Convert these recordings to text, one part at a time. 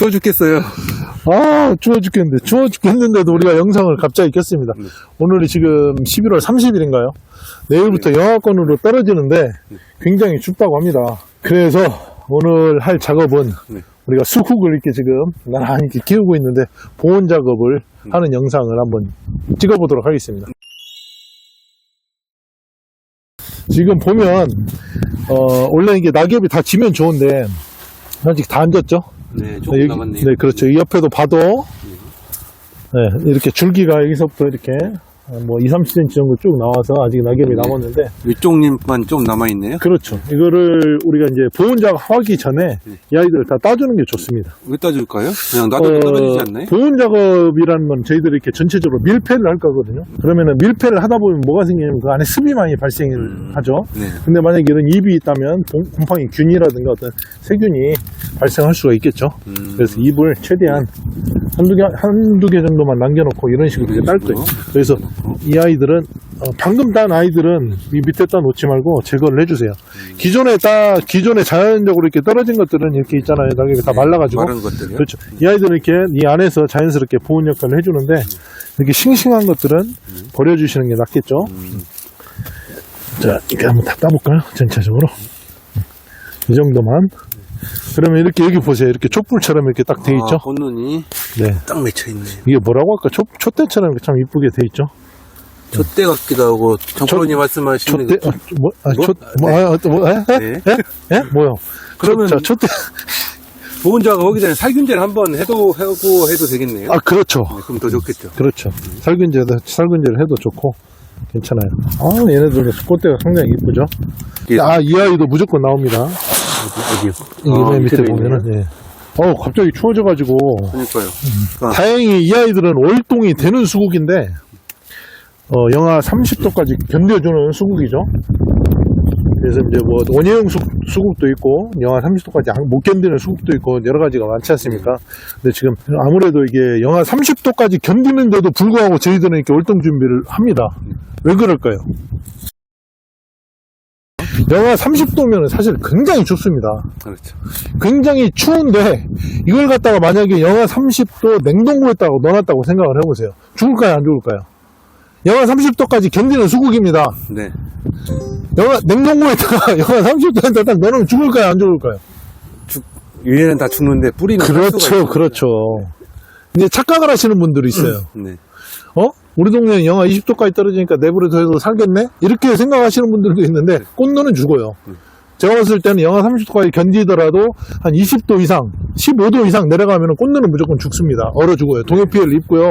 추워 죽겠어요. 아, 추워 죽겠는데. 추워 죽겠는데도 우리가 영상을 갑자기 켰습니다. 오늘이 지금 11월 30일인가요? 내일부터 영하권으로 떨어지는데 굉장히 춥다고 합니다. 그래서 오늘 할 작업은 우리가 수국을 이렇게 지금 나란히 이렇게 키우고 있는데 보온 작업을 하는 영상을 한번 찍어보도록 하겠습니다. 지금 보면 원래 이게 낙엽이 다 지면 좋은데 아직 다 안 졌죠? 네, 조금 남았네요. 네, 그렇죠. 이 옆에도 봐도 네, 이렇게 줄기가 여기서부터 이렇게 뭐 20-30cm 정도 쭉 나와서 아직 낙엽이 남았는데 위쪽님만 좀 남아있네요. 그렇죠. 이거를 우리가 이제 보온 작업하기 전에 이 아이들을 다 따주는 게 좋습니다. 왜 따줄까요? 그냥 놔둬도 떨어지지 않나요? 보온 작업이라는 건 저희들이 이렇게 전체적으로 밀폐를 할 거거든요. 그러면은 밀폐를 하다 보면 뭐가 생기냐면 그 안에 습이 많이 발생을 하죠. 네. 근데 만약에 이런 잎이 있다면 곰팡이 균이라든가 어떤 세균이 발생할 수가 있겠죠. 그래서 잎을 최대한 한두 개 정도만 남겨놓고 이런 식으로 이렇게 딸 거예요. 그래서 이 아이들은 방금 딴 아이들은 이 밑에다 놓지 말고 제거를 해주세요. 기존에 자연적으로 이렇게 떨어진 것들은 이렇게 있잖아요. 낙엽이 다 말라가지고. 마른 것들이요? 그렇죠. 이 아이들은 이렇게 이 안에서 자연스럽게 보온 역할을 해주는데 이렇게 싱싱한 것들은 버려주시는 게 낫겠죠. 자, 이렇게 한번 다 따볼까요? 전체적으로. 이 정도만. 그러면 이렇게 여기 보세요. 이렇게 촛불처럼 이렇게 딱 돼 있죠. 꽃눈이 네. 딱 맺혀있네요. 이게 뭐라고 할까? 촛대처럼 이렇게 참 이쁘게 돼 있죠. 촛대 같기도 하고 정프로님 말씀하시는 촛대? 예? 뭐요? 그러면 자, 촛대. 보온 작업하기 전에 살균제를 한번 해도 되겠네요. 아, 그렇죠. 네, 그럼 더 좋겠죠. 그렇죠. 살균제를 해도 좋고 괜찮아요. 아, 얘네들은 꽃대가 상당히 이쁘죠. 이 아이도 무조건 나옵니다. 어디요? 이게 맨 밑에 보면은, 예. 갑자기 추워져가지고. 그러니까요. 다행히 이 아이들은 월동이 되는 수국인데, 영하 30도까지 견뎌주는 수국이죠. 그래서 이제 뭐, 원예형 수국도 있고, 영하 30도까지 못 견디는 수국도 있고, 여러 가지가 많지 않습니까? 근데 지금 아무래도 이게 영하 30도까지 견디는데도 불구하고 저희들은 이렇게 월동 준비를 합니다. 왜 그럴까요? 영하 30도면 사실 굉장히 춥습니다. 그렇죠. 굉장히 추운데 이걸 갖다가 만약에 영하 30도 냉동고에다가 넣어놨다고 생각을 해보세요. 죽을까요? 안 죽을까요? 영하 30도까지 견디는 수국입니다. 네. 냉동고에다가 영하 30도에다 딱 넣어놓으면 죽을까요? 안 죽을까요? 위에는 다 죽는데 뿌리는 그렇죠. 이제 착각을 하시는 분들이 있어요. 네. 우리 동네는 영하 20도까지 떨어지니까 내버려 둬도 살겠네? 이렇게 생각하시는 분들도 있는데 꽃눈은 죽어요. 제가 봤을 때는 영하 30도까지 견디더라도 한 20도 이상, 15도 이상 내려가면 꽃눈은 무조건 죽습니다. 얼어 죽어요. 동해피해를 입고요.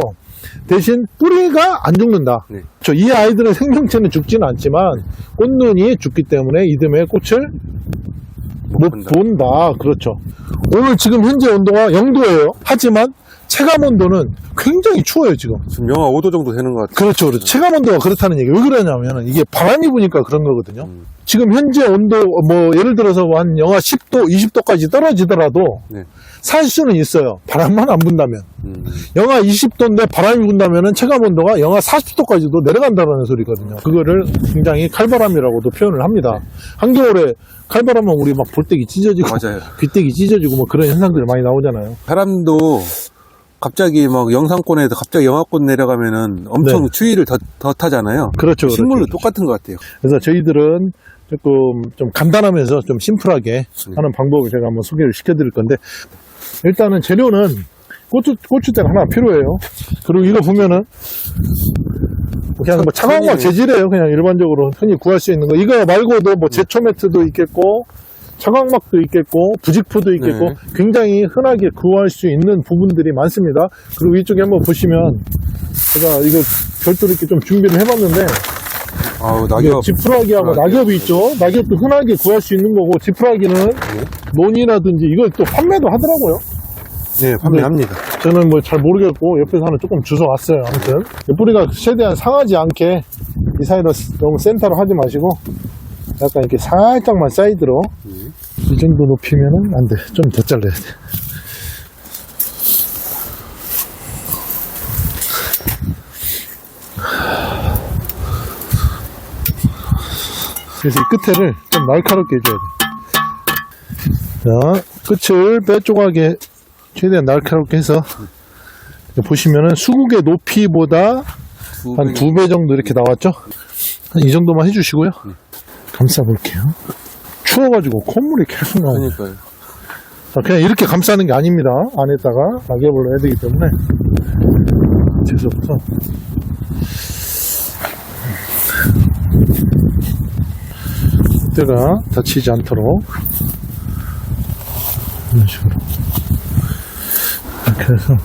대신 뿌리가 안 죽는다. 네. 이 아이들은 생명체는 죽지는 않지만 꽃눈이 죽기 때문에 이듬해 꽃을 못 본다. 그렇죠. 오늘 지금 현재 온도가 0도예요. 하지만 체감 온도는 굉장히 추워요, 지금. 지금 영하 5도 정도 되는 것 같아요. 그렇죠. 체감 온도가 그렇다는 얘기. 왜 그러냐면, 이게 바람이 부니까 그런 거거든요. 지금 현재 온도, 예를 들어서 한 영하 10도, 20도까지 떨어지더라도, 네. 살 수는 있어요. 바람만 안 분다면. 영하 20도인데 바람이 분다면은 체감 온도가 영하 40도까지도 내려간다는 소리거든요. 그거를 굉장히 칼바람이라고도 표현을 합니다. 한겨울에 칼바람은 우리 막 볼때기 찢어지고, 맞아요. 귀때기 찢어지고 뭐 그런 현상들이 많이 나오잖아요. 사람도 갑자기 막 영상권에서 갑자기 영하권 내려가면은 엄청 추위를 더 타잖아요. 그렇죠. 식물도 그렇죠. 똑같은 것 같아요. 그래서 저희들은 조금 좀 간단하면서 좀 심플하게 하는 방법을 제가 한번 소개를 시켜드릴 건데, 일단은 재료는 고추대가 하나 필요해요. 그리고 이거 보면은 그냥 뭐 차광막 재질이에요. 그냥 일반적으로 흔히 구할 수 있는 거. 이거 말고도 뭐 제초 매트도 있겠고, 차광막도 있겠고, 부직포도 있겠고, 굉장히 흔하게 구할 수 있는 부분들이 많습니다. 그리고 이쪽에 한번 보시면 제가 이거 별도로 이렇게 좀 준비를 해봤는데, 낙엽. 지푸라기하고 낙엽이 있죠. 낙엽도 흔하게 구할 수 있는 거고, 지푸라기는 논이라든지 이걸 또 판매도 하더라고요. 네, 판매합니다. 저는 뭐 잘 모르겠고 옆에서 하나 조금 주워 왔어요. 아무튼 뿌리가 최대한 상하지 않게 이 사이로 너무 센터로 하지 마시고 약간 이렇게 살짝만 사이드로 이 정도 높이면은 안 돼. 좀 더 잘라야 돼. 그래서 이 끝에를 좀 날카롭게 해줘야 돼. 자, 끝을 빼 조각에 최대한 날카롭게 해서 보시면은 수국의 높이보다 한 2배 정도 이렇게 나왔죠? 한 이 정도만 해주시고요. 감싸 볼게요. 추워가지고 콧물이 계속 나오네요. 그러니까요. 자, 그냥 이렇게 감싸는 게 아닙니다. 안에다가 낙엽을 넣어야 되기 때문에 재수없어. 때가 다치지 않도록 이런 식으로 이렇게 해서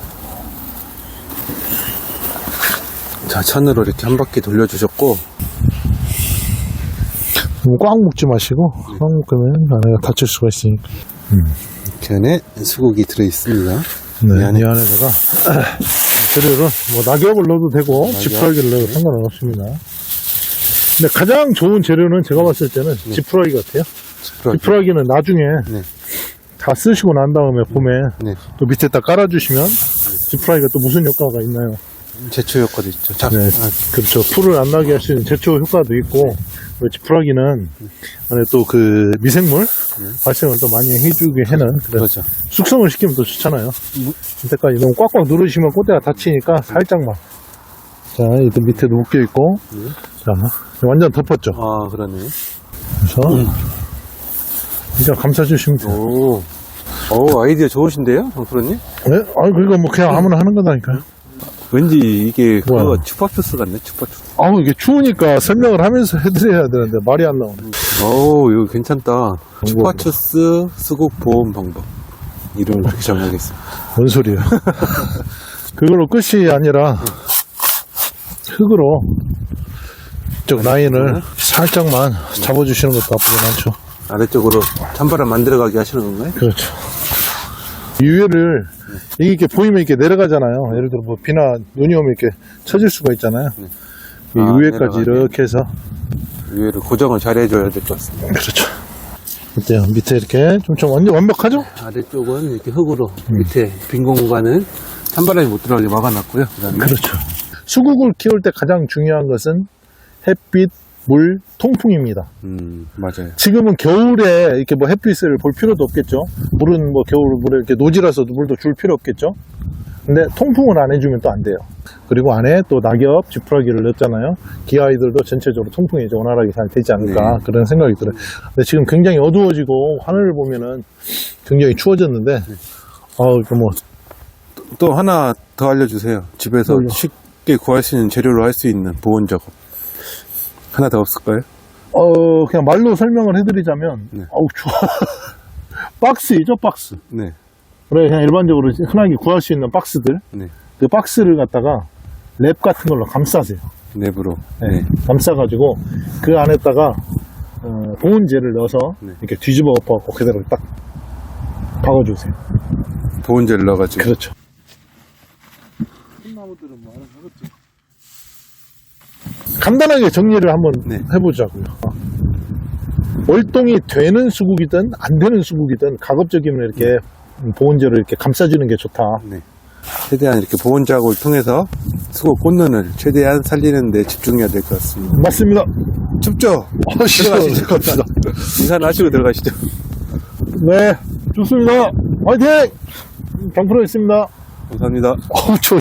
자, 찬으로 이렇게 한 바퀴 돌려주셨고, 너무 꽉 묶지 마시고 꽉 묶으면 안에가 다칠 수가 있으니까. 이렇게 안에 수국이 들어있습니다. 네, 이 안에다가 재료를 뭐 낙엽을 넣어도 되고 지푸라기를 넣어도 상관은 없습니다. 근데 가장 좋은 재료는 제가 봤을 때는 지푸라기 같아요. 지푸라기는 나중에 네. 다 쓰시고 난 다음에 봄에 네. 또 밑에다 깔아주시면 지푸라기가 또 무슨 효과가 있나요? 제초 효과도 있죠. 자, 네, 그렇죠. 풀을 안 나게 할 수 있는 제초 효과도 있고, 그 지푸라기는 안에 또 그 미생물 발생을 또 많이 해주게 하는 그런 그렇죠. 숙성을 시키면 또 좋잖아요. 이때까지 너무 꽉꽉 누르시면 꽃대가 다치니까 살짝만. 자, 또 밑에도 묶여 있고, 자, 완전 덮었죠. 아, 그러네. 그래서 이제 감싸주시면 돼요. 오, 아이디어 좋으신데요, 정프로님? 네? 아, 그러니까 뭐 그냥 아무나 하는 거다니까요. 왠지 이게 뭐야? 그거 추파추스 같네, 추파추스. 아우, 이게 추우니까 설명을 하면서 해드려야 되는데 말이 안 나오네. 오, 이거 괜찮다. 추파추스 수국 보험 방법. 이름을 그렇게 정하겠습니다. 뭔 소리예요? 그걸로 끝이 아니라 흙으로 이쪽 라인을 살짝만 잡아주시는 것도 나쁘지 않죠. 아래쪽으로 찬바람 만들어가게 하시는 건가요? 그렇죠. 이 위에를 이게 이렇게 보이면 이렇게 내려가잖아요. 예를 들어 뭐 비나 눈이 오면 이렇게 쳐질 수가 있잖아요. 이 위에까지 내려가게. 이렇게 해서 위에를 고정을 잘 해줘야 될 것 같습니다. 그렇죠. 어때요? 밑에 이렇게 좀 완전 완벽하죠? 아래쪽은 이렇게 흙으로 밑에 빈 공간은 찬바람이 못 들어가게 막아놨고요. 그다음에 그렇죠. 수국을 키울 때 가장 중요한 것은 햇빛, 물, 통풍입니다. 맞아요. 지금은 겨울에 이렇게 뭐 햇빛을 볼 필요도 없겠죠. 물은 뭐 겨울 물에 이렇게 노지라서 물도 줄 필요 없겠죠. 근데 통풍을 안 해주면 또 안 돼요. 그리고 안에 또 낙엽, 지푸라기를 넣었잖아요. 기아이들도 전체적으로 통풍이 이제 원활하게 잘 되지 않을까 그런 생각이 들어요. 근데 지금 굉장히 어두워지고 하늘을 보면은 굉장히 추워졌는데, 이거 뭐 또 하나 더 알려주세요. 집에서 쉽게 구할 수 있는 재료로 할 수 있는 보온 작업. 하나 더 없을까요? 그냥 말로 설명을 해드리자면, 어우 추워. 박스이죠, 박스. 네. 그래 그냥 일반적으로 흔하게 구할 수 있는 박스들. 네. 그 박스를 갖다가 랩 같은 걸로 감싸세요. 내부로. 네. 감싸가지고 그 안에다가 보온재를 넣어서 이렇게 뒤집어 엎어갖고 그대로 딱 박아주세요. 보온재를 넣어가지고. 그렇죠. 간단하게 정리를 한번 해보자고요. 월동이 되는 수국이든 안 되는 수국이든 가급적이면 이렇게 보온재로 이렇게 감싸주는 게 좋다. 네. 최대한 이렇게 보온 작업을 통해서 수국 꽃눈을 최대한 살리는 데 집중해야 될 것 같습니다. 맞습니다. 춥죠? 들어가시죠. 갑시다. 인사하시고 들어가시죠. 네, 좋습니다. 화이팅! 정프로였습니다. 감사합니다. 추워.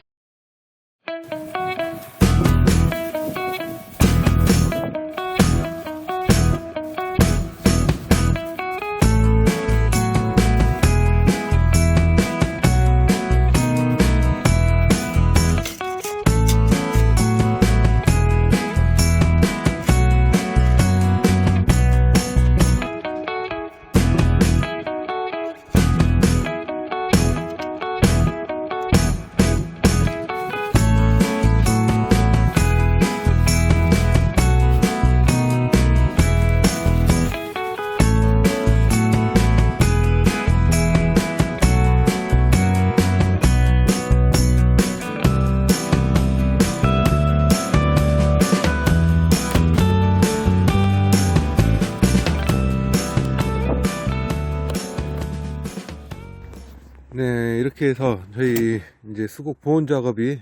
네, 이렇게 해서 저희 이제 수국 보온 작업이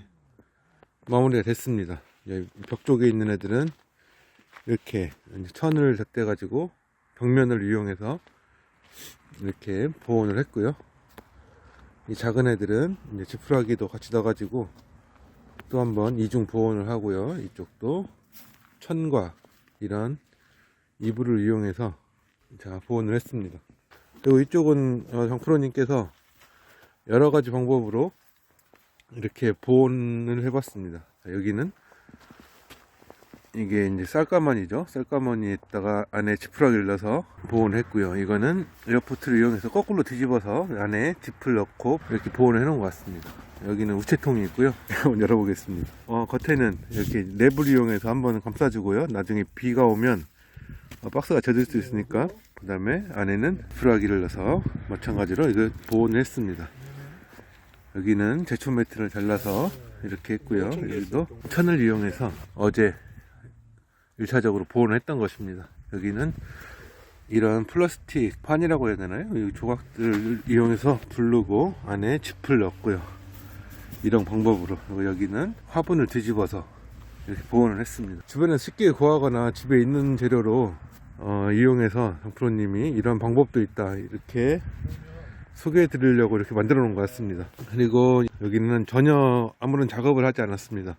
마무리가 됐습니다. 벽 쪽에 있는 애들은 이렇게 천을 덧대 가지고 벽면을 이용해서 이렇게 보온을 했고요. 이 작은 애들은 이제 지푸라기도 같이 넣어가지고 또 한번 이중 보온을 하고요. 이쪽도 천과 이런 이불을 이용해서 자 보온을 했습니다. 그리고 이쪽은 정프로님께서 여러 가지 방법으로 이렇게 보온을 해봤습니다. 자, 여기는 이게 이제 쌀가마니죠. 쌀가마니에다가 안에 지푸라기를 넣어서 보온을 했고요. 이거는 에어포트를 이용해서 거꾸로 뒤집어서 안에 짚을 넣고 이렇게 보온을 해놓은 것 같습니다. 여기는 우체통이 있고요. 한번 열어보겠습니다. 겉에는 이렇게 랩을 이용해서 한번 감싸주고요. 나중에 비가 오면 박스가 젖을 수 있으니까. 그 다음에 안에는 지푸라기를 넣어서 마찬가지로 이거 보온을 했습니다. 여기는 제초 매트를 잘라서 이렇게 했고요. 여기도 천을 이용해서 어제 1차적으로 보온을 했던 것입니다. 여기는 이런 플라스틱 판이라고 해야 되나요? 이 조각들을 이용해서 부르고 안에 짚을 넣었고요. 이런 방법으로. 그리고 여기는 화분을 뒤집어서 이렇게 보온을 했습니다. 주변에 쉽게 구하거나 집에 있는 재료로 이용해서 정프로님이 이런 방법도 있다 이렇게 소개해 드리려고 이렇게 만들어 놓은 것 같습니다. 그리고 여기는 전혀 아무런 작업을 하지 않았습니다.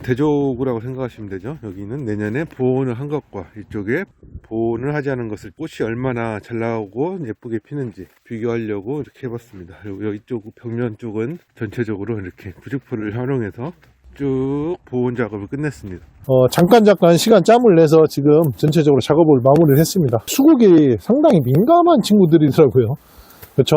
대조구라고 생각하시면 되죠. 여기는 내년에 보온을 한 것과 이쪽에 보온을 하지 않은 것을 꽃이 얼마나 잘 나오고 예쁘게 피는지 비교하려고 이렇게 해봤습니다. 그리고 이쪽 벽면 쪽은 전체적으로 이렇게 구직포를 활용해서 쭉 보온 작업을 끝냈습니다. 잠깐 시간 짬을 내서 지금 전체적으로 작업을 마무리를 했습니다. 수국이 상당히 민감한 친구들이더라고요. 그렇죠?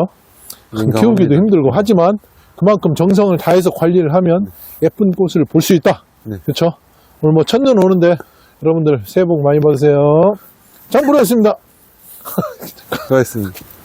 키우기도 힘들고 하지만 그만큼 정성을 다해서 관리를 하면 예쁜 꽃을 볼 수 있다. 네. 그렇죠? 오늘 뭐 첫눈 오는데 여러분들 새해 복 많이 받으세요. 장 부르셨습니다. 수고하셨습니다.